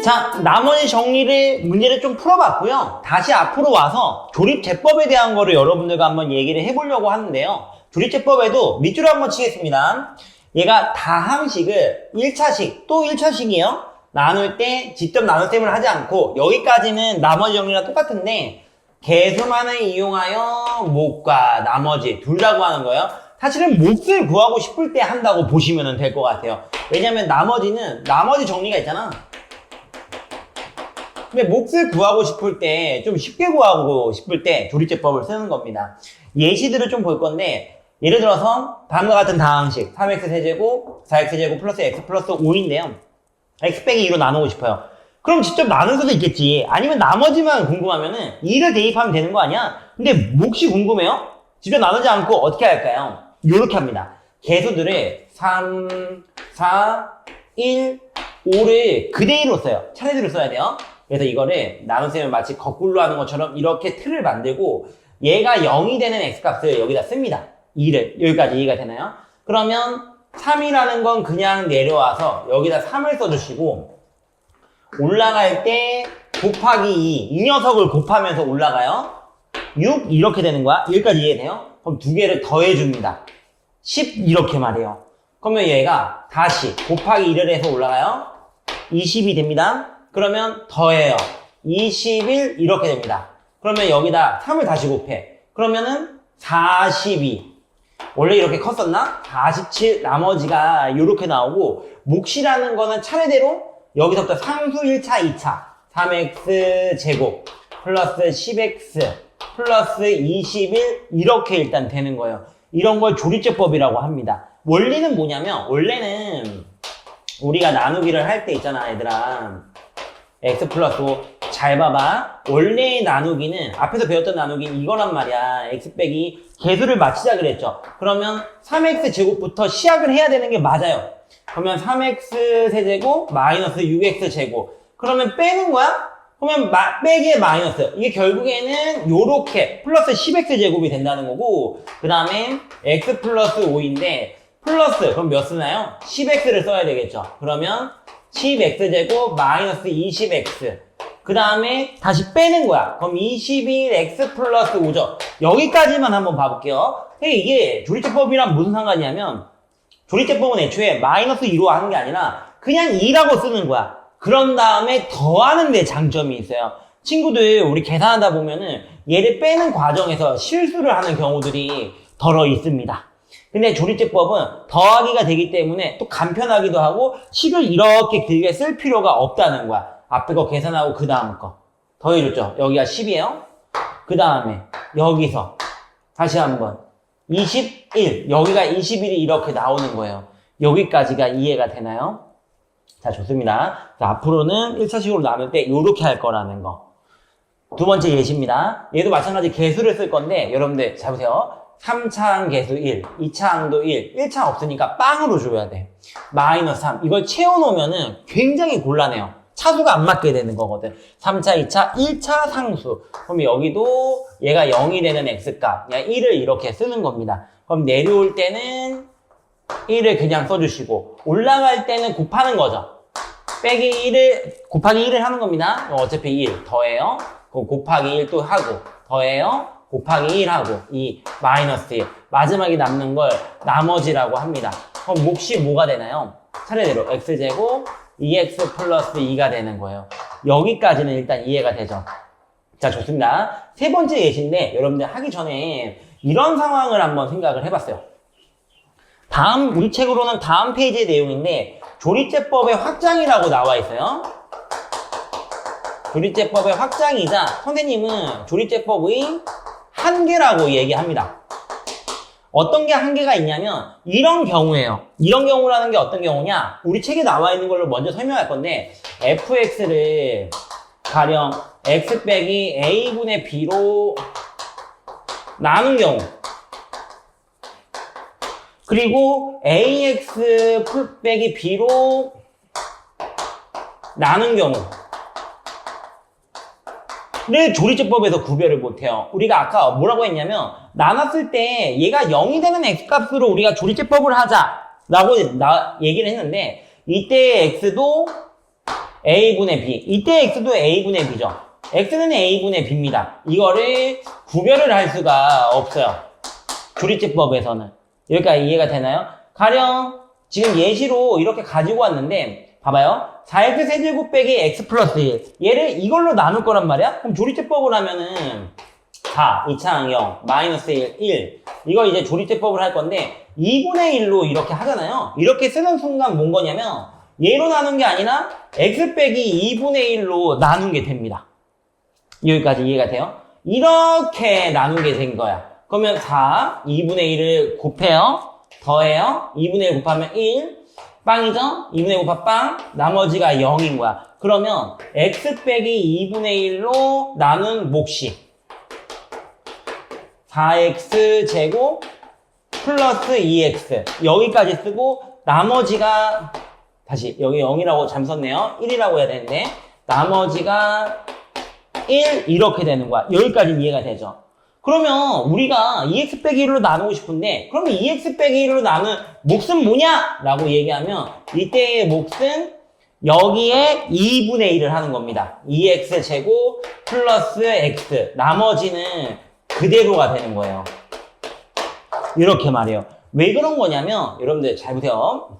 자, 나머지 문제를 좀 풀어봤고요. 다시 앞으로 와서 조립제법에 대한 거를 여러분들과 한번 얘기를 해보려고 하는데요. 조립제법에도 밑줄을 한번 치겠습니다. 얘가 다항식을 1차식, 또 1차식이에요. 나눌 때 직접 나눗셈을 하지 않고 여기까지는 나머지 정리랑 똑같은데 개수만을 이용하여 몫과 나머지 둘라고 하는 거예요. 사실은 몫을 구하고 싶을 때 한다고 보시면 될 것 같아요. 왜냐면 나머지 정리가 있잖아. 근데 몫을 구하고 싶을 때, 좀 쉽게 구하고 싶을 때 조립제법을 쓰는 겁니다. 예시들을 좀 볼 건데, 예를 들어서 다음과 같은 다항식 3x 세제곱, 4x 제곱 플러스 x 플러스 5인데요. x 빼기 2로 나누고 싶어요. 그럼 직접 나눌 수도 있겠지. 아니면 나머지만 궁금하면은 2를 대입하면 되는 거 아니야? 근데 몫이 궁금해요? 직접 나누지 않고 어떻게 할까요? 요렇게 합니다. 개수들을 3, 4, 1, 5를 그대로 써요. 차례대로 써야 돼요. 그래서 이거를 나눗셈을 마치 거꾸로 하는 것처럼 이렇게 틀을 만들고 얘가 0이 되는 x값을 여기다 씁니다. 2를. 여기까지 이해가 되나요? 그러면 3이라는 건 그냥 내려와서 여기다 3을 써주시고 올라갈 때 곱하기 2, 이 녀석을 곱하면서 올라가요. 6 이렇게 되는 거야. 여기까지 이해돼요? 그럼 두 개를 더해줍니다. 10 이렇게 말해요. 그러면 얘가 다시 곱하기 1을 해서 올라가요. 20이 됩니다. 그러면 더해요. 21 이렇게 됩니다. 그러면 여기다 3을 다시 곱해. 그러면은 42. 원래 이렇게 컸었나? 47 나머지가 이렇게 나오고 몫이라는 거는 차례대로 여기서부터 상수 1차, 2차 3x 제곱 플러스 10x 플러스 21 이렇게 일단 되는 거예요. 이런 걸 조립제법이라고 합니다. 원리는 뭐냐면 원래는 우리가 나누기를 할 때 있잖아 얘들아. x 플러스 5 잘 봐봐. 원래의 나누기는 앞에서 배웠던 나누기는 이거란 말이야. x 빼기 개수를 맞추자 그랬죠. 그러면 3x 제곱부터 시작을 해야 되는 게 맞아요. 그러면 3x 세제곱 마이너스 6x 제곱. 그러면 빼는 거야? 그러면 빼기에 마이너스. 이게 결국에는 요렇게 플러스 10x 제곱이 된다는 거고 그 다음에 x 플러스 5인데 플러스 그럼 몇 쓰나요? 10x를 써야 되겠죠. 그러면 10x 제곱 마이너스 20x 그 다음에 다시 빼는 거야. 그럼 21x 플러스 5죠. 여기까지만 한번 봐볼게요. 이게 조립제법이랑 무슨 상관이냐면 조립제법은 애초에 마이너스 2로 하는 게 아니라 그냥 2라고 쓰는 거야. 그런 다음에 더하는 데 장점이 있어요. 친구들 우리 계산하다 보면은 얘를 빼는 과정에서 실수를 하는 경우들이 덜어 있습니다. 근데 조립제법은 더하기가 되기 때문에 또 간편하기도 하고 식을 이렇게 길게 쓸 필요가 없다는 거야. 앞에 거 계산하고 그 다음 거 더해줬죠. 여기가 10이에요. 그 다음에 여기서 다시 한번 21 여기가 21이 이렇게 나오는 거예요. 여기까지가 이해가 되나요? 자, 좋습니다. 자, 앞으로는 1차식으로 나눌 때 이렇게 할 거라는 거. 두 번째 예시입니다. 얘도 마찬가지 개수를 쓸 건데 여러분들 잘 보세요. 3차항 개수 1, 2차항도 1, 1차 없으니까 빵으로 줘야 돼. 마이너스 3. 이걸 채워놓으면은 굉장히 곤란해요. 차수가 안 맞게 되는 거거든. 3차, 2차, 1차 상수. 그럼 여기도 얘가 0이 되는 x값, 그냥 1을 이렇게 쓰는 겁니다. 그럼 내려올 때는 1을 그냥 써주시고 올라갈 때는 곱하는 거죠. 곱하기 1을 하는 겁니다. 어차피 1 더해요. 그럼 곱하기 1 또 하고 더해요. 곱하기 1 하고 이 마이너스 1 마지막에 남는 걸 나머지라고 합니다. 그럼 몫이 뭐가 되나요? 차례대로 x제곱 2x 플러스 2가 되는 거예요. 여기까지는 일단 이해가 되죠. 자, 좋습니다. 세 번째 예시인데 여러분들 하기 전에 이런 상황을 한번 생각을 해봤어요. 우리 책으로는 다음 페이지의 내용인데 조립제법의 확장이라고 나와 있어요. 조립제법의 확장이자 선생님은 조립제법의 한계라고 얘기합니다. 어떤 게 한계가 있냐면 이런 경우예요. 이런 경우라는 게 어떤 경우냐? 우리 책에 나와 있는 걸로 먼저 설명할 건데 fx를 가령 x 빼기 a분의 b로 나눈 경우 그리고 ax 빼기 b로 나눈 경우를 조립제법에서 구별을 못해요. 우리가 아까 뭐라고 했냐면 나눴을 때 얘가 0이 되는 x값으로 우리가 조립제법을 하자 라고 얘기를 했는데 이때 x도 A분의 B. 이때 X도 A분의 B죠. X는 A분의 B입니다. 이거를 구별을 할 수가 없어요. 조리제법에서는. 여기까지 이해가 되나요? 가령 지금 예시로 이렇게 가지고 왔는데 봐봐요. 4x 세제곱 빼기 x 플러스 1. 얘를 이걸로 나눌 거란 말이야? 그럼 조리제법을 하면은 4, 2창 0, 마이너스 1, 1. 이거 이제 조리제법을 할 건데 2분의 1로 이렇게 하잖아요. 이렇게 쓰는 순간 뭔 거냐면 얘로 나눈 게 아니라 x 빼기 2분의 1로 나눈 게 됩니다. 여기까지 이해가 돼요? 이렇게 나누게 된 거야. 그러면 4, 2분의 1을 곱해요. 더해요. 2분의 1 곱하면 1. 빵이죠? 2분의 1 곱하 빵. 나머지가 0인 거야. 그러면 x 빼기 2분의 1로 나눈 몫이 4x 제곱 플러스 2x. 여기까지 쓰고 나머지가 다시 여기 0이라고 잘못 썼네요. 1이라고 해야 되는데 나머지가 1 이렇게 되는 거야. 여기까지 이해가 되죠? 그러면 우리가 2x 빼기 1로 나누고 싶은데 그러면 2x 빼기 1로 나눈 몫은 뭐냐? 라고 얘기하면 이때의 몫은 여기에 2분의 1을 하는 겁니다. 2x 제곱 플러스 x. 나머지는 그대로가 되는 거예요. 이렇게 말해요. 왜 그런 거냐면 여러분들 잘 보세요.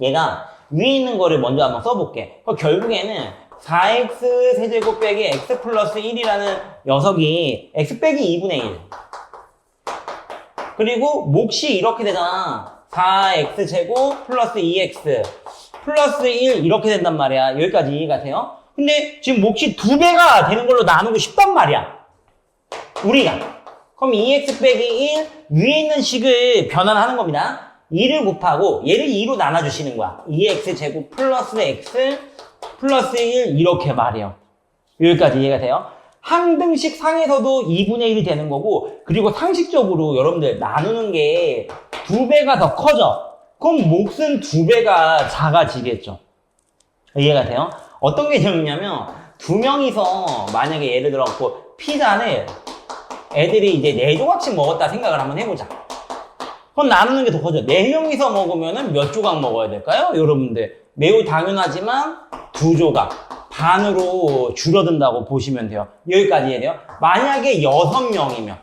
얘가 위에 있는 거를 먼저 한번 써볼게. 결국에는 4x 세제곱 빼기 x 플러스 1이라는 녀석이 x 빼기 2분의 1. 그리고 몫이 이렇게 되잖아. 4x 제곱 플러스 2x 플러스 1 이렇게 된단 말이야. 여기까지 이해가 돼요? 근데 지금 몫이 2배가 되는 걸로 나누고 싶단 말이야. 우리가. 그럼 2x 빼기 1 위에 있는 식을 변환하는 겁니다. 2를 곱하고 얘를 2로 나눠주시는 거야. 2x 제곱 플러스 x 플러스 1 이렇게 말해요. 여기까지 이해가 돼요? 항등식 상에서도 2분의 1이 되는 거고 그리고 상식적으로 여러분들 나누는 게 2배가 더 커져. 그럼 몫은 2배가 작아지겠죠. 이해가 돼요? 어떤 게 재밌냐면 두 명이서 만약에 예를 들어 피자를 애들이 이제 4조각씩 먹었다 생각을 한번 해보자. 그럼 나누는 게 더 커져. 4명이서 먹으면 몇 조각 먹어야 될까요? 여러분들 매우 당연하지만 2조각 반으로 줄어든다고 보시면 돼요. 여기까지 해야 돼요. 만약에 6명이면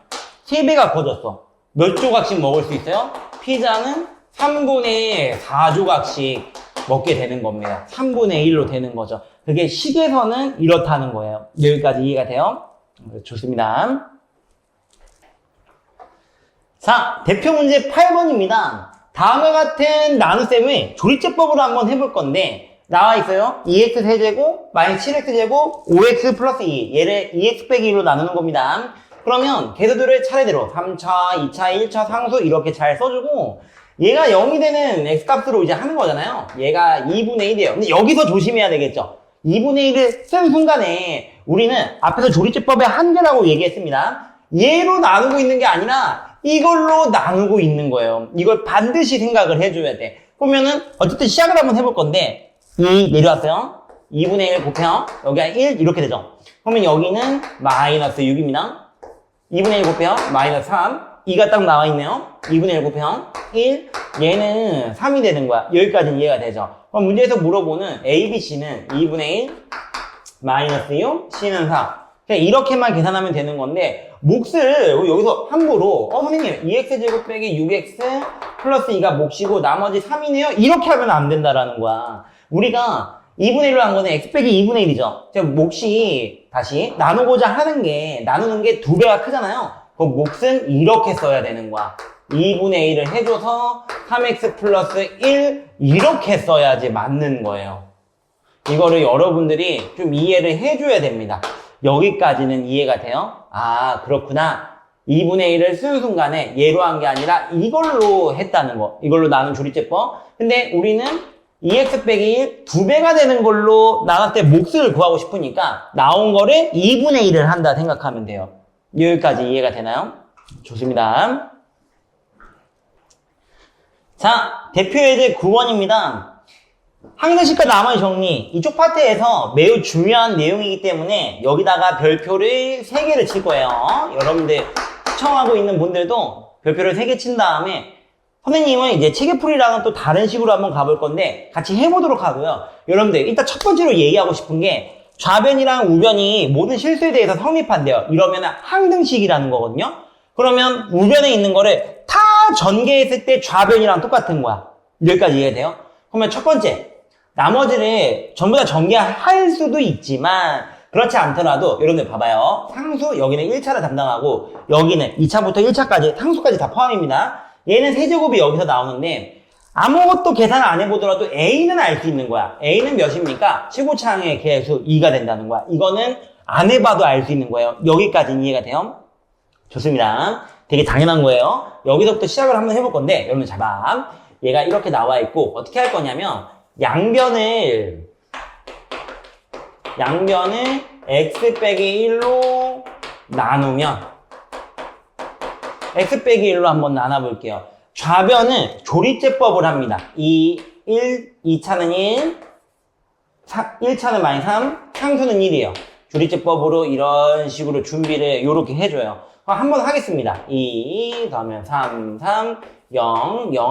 3배가 커졌어. 몇 조각씩 먹을 수 있어요? 피자는 3분의 4조각씩 먹게 되는 겁니다. 3분의 1로 되는 거죠. 그게 식에서는 이렇다는 거예요. 여기까지 이해가 돼요? 좋습니다. 자, 대표 문제 8번입니다. 다음과 같은 나눗셈을 조리제법으로 한번 해볼 건데 나와 있어요. 2x 세제곱 마이너스 7x 제곱 5x 플러스 2. 얘를 2x 빼기 1로 나누는 겁니다. 그러면 개수들을 차례대로 3차, 2차, 1차 상수 이렇게 잘 써주고 얘가 0이 되는 x값으로 이제 하는 거잖아요. 얘가 2분의 1이에요. 근데 여기서 조심해야 되겠죠. 2분의 1을 쓴 순간에 우리는 앞에서 조리제법의 한계라고 얘기했습니다. 얘로 나누고 있는 게 아니라 이걸로 나누고 있는 거예요. 이걸 반드시 생각을 해줘야 돼. 그러면은 어쨌든 시작을 한번 해볼 건데 2 내려왔어요. 2분의 1 곱해요. 여기가 1 이렇게 되죠. 그러면 여기는 마이너스 6입니다. 2분의 1 곱해요. 마이너스 3. 2가 딱 나와 있네요. 2분의 1 곱해요. 1. 얘는 3이 되는 거야. 여기까지는 이해가 되죠. 그럼 문제에서 물어보는 A, B, C는 2분의 1 마이너스 6, C는 4. 그냥 이렇게만 계산하면 되는 건데 몫을 여기서 함부로 선생님 2x제곱 빼기 6x 플러스 2가 몫이고 나머지 3이네요 이렇게 하면 안 된다라는 거야. 우리가 2분의 1로 한 거는 x 빼기 2분의 1이죠. 제가 몫이 다시 나누고자 하는 게 나누는 게 2배가 크잖아요. 그 몫은 이렇게 써야 되는 거야. 2분의 1을 해줘서 3x 플러스 1 이렇게 써야지 맞는 거예요. 이거를 여러분들이 좀 이해를 해줘야 됩니다. 여기까지는 이해가 돼요? 아, 그렇구나. 2분의 1을 쓰는 순간에 얘로 한 게 아니라 이걸로 했다는 거. 이걸로 나눈 조리제법. 근데 우리는 2x 빼기 1, 2배가 되는 걸로 나눴을 때 몫을 구하고 싶으니까 나온 거를 2분의 1을 한다 생각하면 돼요. 여기까지 이해가 되나요? 좋습니다. 자, 대표 예제 9번입니다. 항등식과 나머지 정리. 이쪽 파트에서 매우 중요한 내용이기 때문에 여기다가 별표를 3개를 칠 거예요. 여러분들 시청하고 있는 분들도 별표를 3개 친 다음에 선생님은 이제 체계풀이랑은 또 다른 식으로 한번 가볼 건데 같이 해보도록 하고요. 여러분들 일단 첫 번째로 얘기하고 싶은 게 좌변이랑 우변이 모든 실수에 대해서 성립한대요. 이러면 항등식이라는 거거든요. 그러면 우변에 있는 거를 다 전개했을 때 좌변이랑 똑같은 거야. 여기까지 이해돼요? 그러면 첫 번째, 나머지를 전부 다 전개할 수도 있지만 그렇지 않더라도 여러분들 봐봐요. 상수 여기는 1차를 담당하고 여기는 2차부터 1차까지 상수까지 다 포함입니다. 얘는 세제곱이 여기서 나오는데 아무것도 계산을 안 해보더라도 A는 알 수 있는 거야. A는 몇입니까? 최고차항의 개수 2가 된다는 거야. 이거는 안 해봐도 알 수 있는 거예요. 여기까지 이해가 돼요? 좋습니다. 되게 당연한 거예요. 여기서부터 시작을 한번 해볼 건데 여러분 잘 봐. 얘가 이렇게 나와 있고 어떻게 할 거냐면 양변을 x 빼기 1로 나누면 x 빼기 1로 한번 나눠볼게요. 좌변은 조리제법을 합니다. 2차는 1, 1차는 마이너스 3, 상수는 1이에요. 조리제법으로 이런 식으로 준비를 이렇게 해줘요. 한번 하겠습니다. 2 더하면 3, 0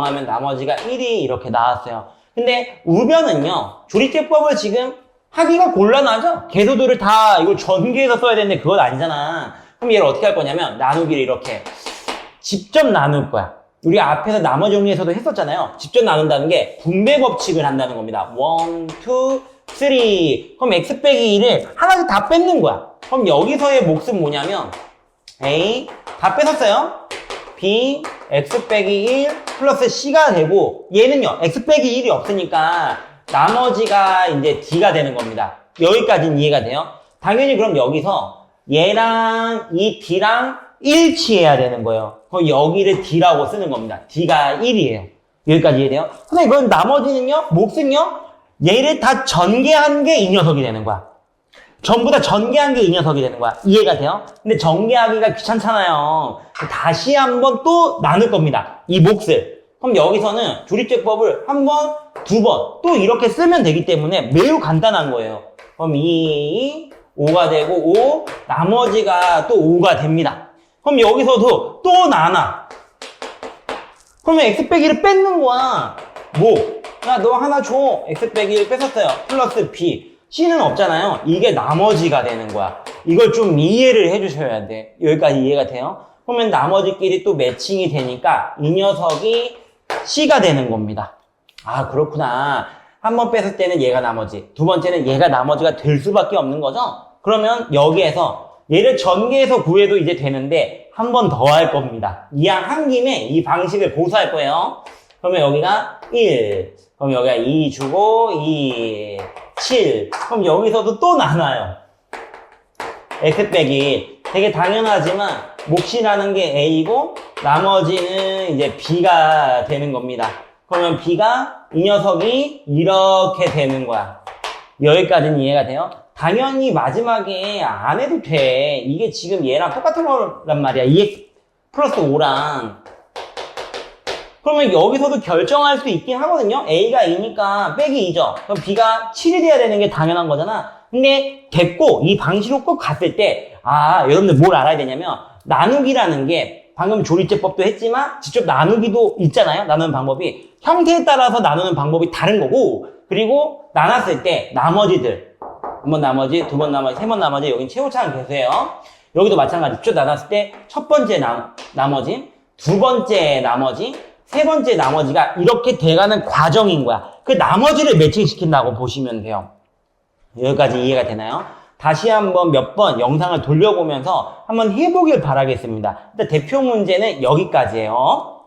하면 나머지가 1이 이렇게 나왔어요. 근데 우변은요, 조리제법을 지금 하기가 곤란하죠? 개수들을 다 이걸 전개해서 써야 되는데 그건 아니잖아. 그럼 얘를 어떻게 할 거냐면 나누기를 이렇게 직접 나눌 거야. 우리 앞에서 나머지 정리에서도 했었잖아요. 직접 나눈다는 게 분배 법칙을 한다는 겁니다. 1, 2, 3. 그럼 x 빼기 1을 하나씩 다 뺏는 거야. 그럼 여기서의 몫은 뭐냐면 A 다 뺏었어요. B x 빼기 1 플러스 C가 되고 얘는요 x 빼기 1이 없으니까 나머지가 이제 D가 되는 겁니다. 여기까지는 이해가 돼요? 당연히 그럼 여기서 얘랑 이 D랑 일치해야 되는 거예요. 그럼 여기를 D라고 쓰는 겁니다. D가 1이에요. 여기까지 이해돼요? 근데 이건 나머지는요, 몫은요, 얘를 다 전개한 게 이 녀석이 되는 거야. 전부 다 전개한 게 이 녀석이 되는 거야. 이해가 돼요? 근데 전개하기가 귀찮잖아요. 다시 한번 또 나눌 겁니다. 이 몫을. 그럼 여기서는 조립제법을 한 번, 두 번 또 이렇게 쓰면 되기 때문에 매우 간단한 거예요. 그럼 2, 5가 되고 5, 나머지가 또 5가 됩니다. 그럼 여기서도 또 나눠. 그러면 x 빼기 1을 뺏는 거야. 뭐? 야, 너 하나 줘. x 빼기 1 뺏었어요. 플러스 b. c는 없잖아요. 이게 나머지가 되는 거야. 이걸 좀 이해를 해주셔야 돼. 여기까지 이해가 돼요? 그러면 나머지끼리 또 매칭이 되니까 이 녀석이 c가 되는 겁니다. 아, 그렇구나. 한 번 뺐을 때는 얘가 나머지, 두 번째는 얘가 나머지가 될 수밖에 없는 거죠? 그러면 여기에서 얘를 전개해서 구해도 이제 되는데 한 번 더 할 겁니다. 이왕 한 김에 이 방식을 고수할 거예요. 그러면 여기가 1, 그럼 여기가 2 주고 2, 7. 그럼 여기서도 또 나눠요. x 빼기 1. 되게 당연하지만 몫이라는 게 a이고 나머지는 이제 b가 되는 겁니다. 그러면 b가 이 녀석이 이렇게 되는 거야. 여기까지는 이해가 돼요? 당연히 마지막에 안 해도 돼. 이게 지금 얘랑 똑같은 거란 말이야. 2x 플러스 5랑. 그러면 여기서도 결정할 수 있긴 하거든요. A가 2니까 빼기 2죠. 그럼 B가 7이 돼야 되는 게 당연한 거잖아. 근데 됐고 이 방식으로 꼭 갔을 때 여러분들 뭘 알아야 되냐면 나누기라는 게 방금 조리제법도 했지만 직접 나누기도 있잖아요. 나누는 방법이. 형태에 따라서 나누는 방법이 다른 거고 그리고 나눴을 때 나머지들 한 번 나머지, 두 번 나머지, 세 번 나머지 여긴 최고차항 개수예요. 여기도 마찬가지. 쭉 나눴을 때 첫 번째 나머지, 두 번째 나머지, 세 번째 나머지가 이렇게 돼가는 과정인 거야. 그 나머지를 매칭시킨다고 보시면 돼요. 여기까지 이해가 되나요? 다시 한번 몇 번 영상을 돌려보면서 한번 해보길 바라겠습니다. 일단 대표 문제는 여기까지예요.